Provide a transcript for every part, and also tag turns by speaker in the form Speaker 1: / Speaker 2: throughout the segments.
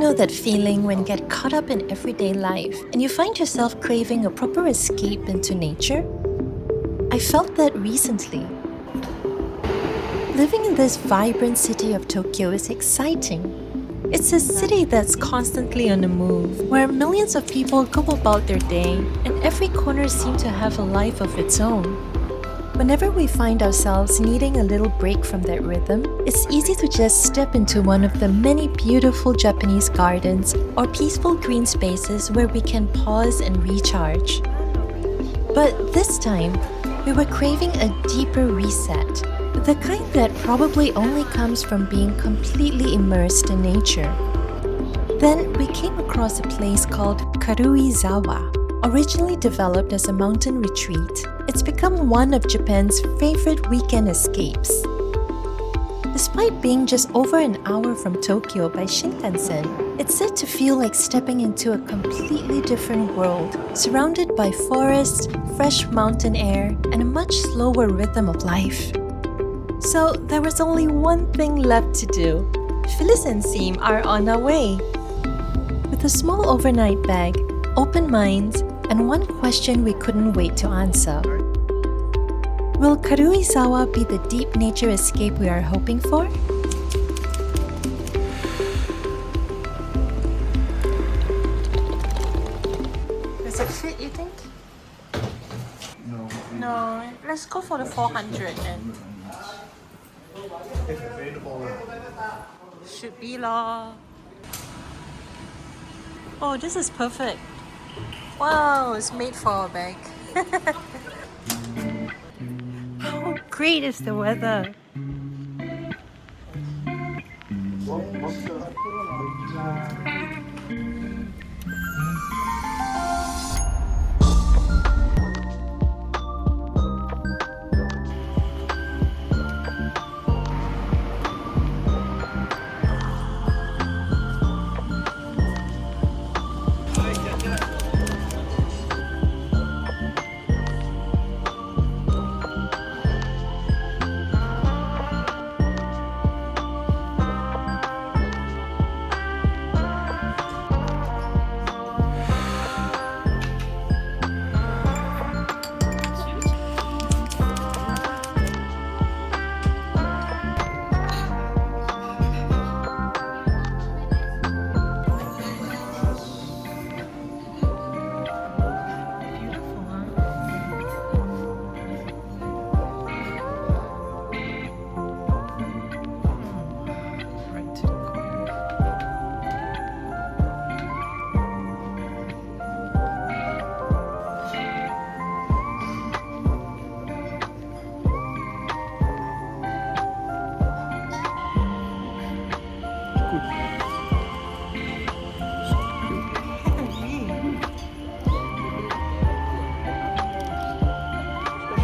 Speaker 1: know that feeling when you get caught up in everyday life and you find yourself craving a proper escape into nature? I felt that recently. Living in this vibrant city of Tokyo is exciting. It's a city that's constantly on the move, where millions of people go about their day and every corner seems to have a life of its own. Whenever we find ourselves needing a little break from that rhythm, it's easy to just step into one of the many beautiful Japanese gardens or peaceful green spaces where we can pause and recharge. But this time, we were craving a deeper reset, the kind that probably only comes from being completely immersed in nature. Then we came across a place called Karuizawa. Originally developed as a mountain retreat, it's become one of Japan's favorite weekend escapes. Despite being just over an hour from Tokyo by Shinkansen, it's said to feel like stepping into a completely different world, surrounded by forests, fresh mountain air, and a much slower rhythm of life. So there was only one thing left to do. Phyllis and Seem are on our way. With a small overnight bag, open minds, and one question we couldn't wait to answer. Will Karuizawa be the deep nature escape we are hoping for? Does it fit, you think? No, let's go for the 400 then.
Speaker 2: If available.
Speaker 1: Should be lah. Oh, this is perfect. Wow, it's made for a bag. How great is the weather?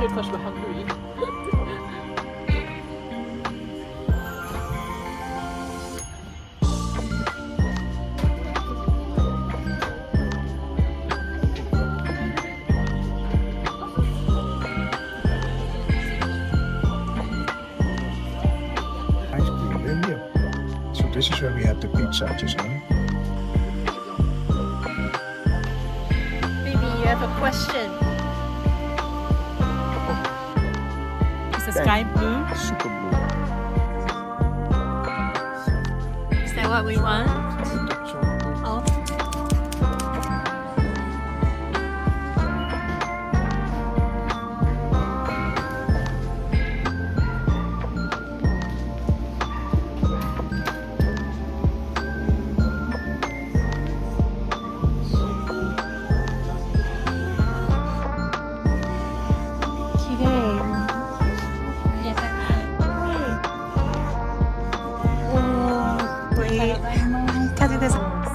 Speaker 1: Because we're hungry.
Speaker 2: Ice cream, didn't you? So this is where we have the pizza, just now.
Speaker 1: Maybe you have a question. Is the sky blue?
Speaker 2: Super blue.
Speaker 1: Is that what we want? Oh.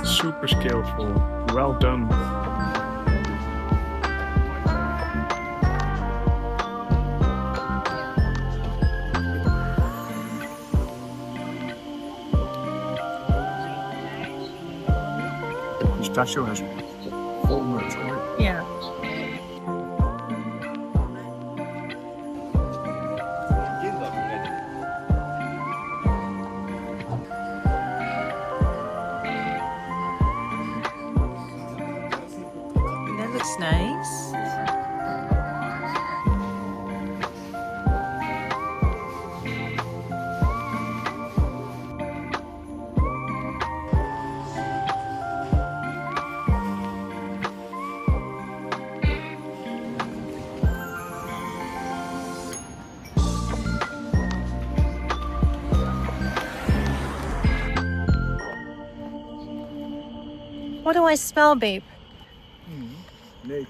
Speaker 2: Super skillful. Well done. Pistachio has full nuts, right?
Speaker 1: Yeah. looks nice. What do I smell, babe?
Speaker 2: Late.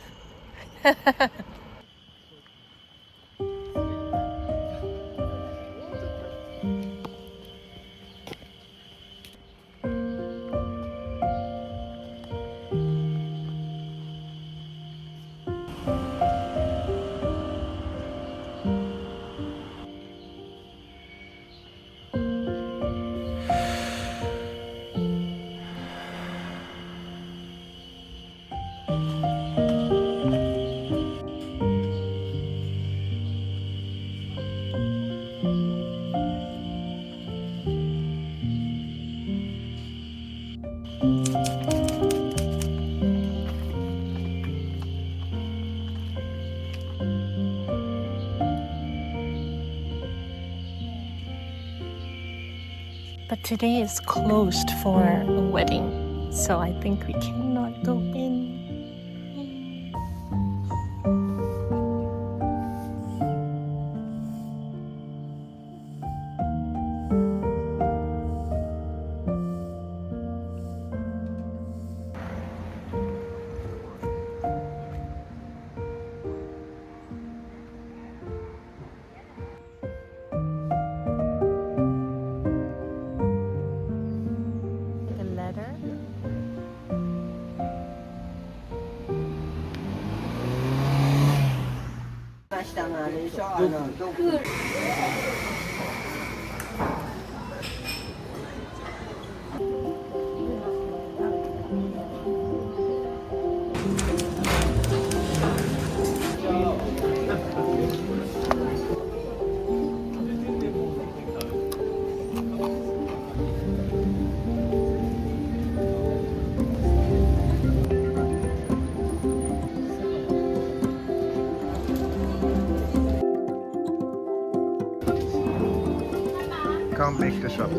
Speaker 1: But today is closed for a wedding, so I think we cannot go in. The letter.
Speaker 2: Can't make this up.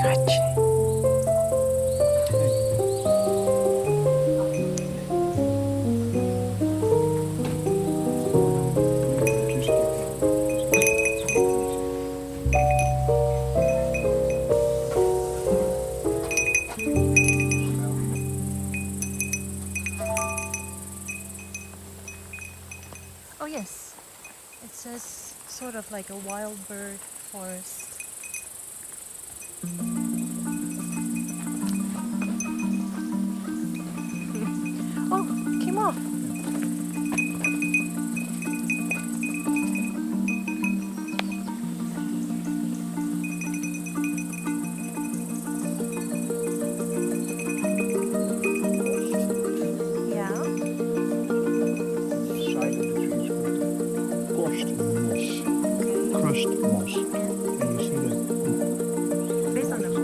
Speaker 1: 가치가치. Oh yes, it says sort of like a wild bird forest. Oh, came off. Yeah.
Speaker 2: Side of the tree is called crushed moss. And you see that
Speaker 1: Based on the moss.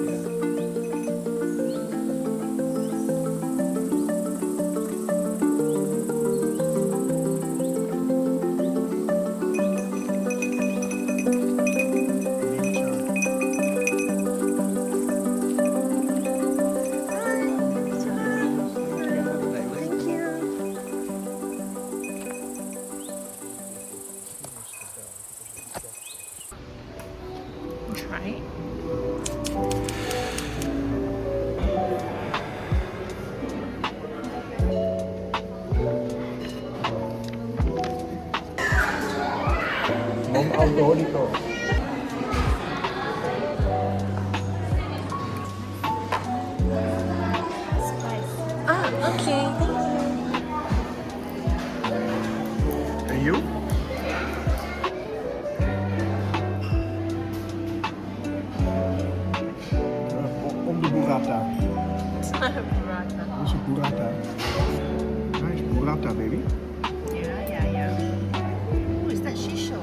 Speaker 1: Try.
Speaker 2: non-alcoholico.
Speaker 1: Ah, okay.
Speaker 2: And you? Om de burrata.
Speaker 1: It's not a burrata.
Speaker 2: This is burrata. Nice burrata, baby.
Speaker 1: Yeah. Oh, is that shisho?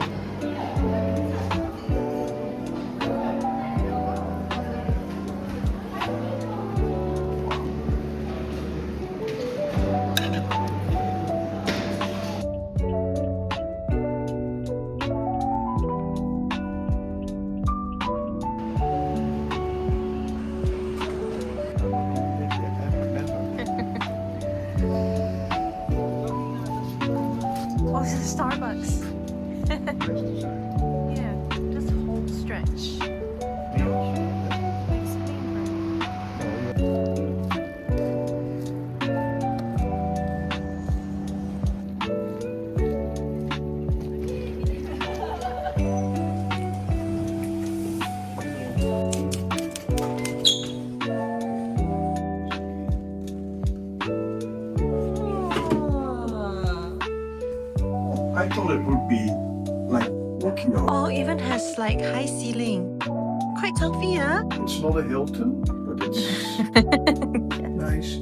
Speaker 1: Oh, this is Starbucks. Yeah, just whole stretch.
Speaker 2: I thought it would be like walking on.
Speaker 1: Oh, even has like high ceiling. Quite comfy, huh?
Speaker 2: It's not a Hilton, but it's nice.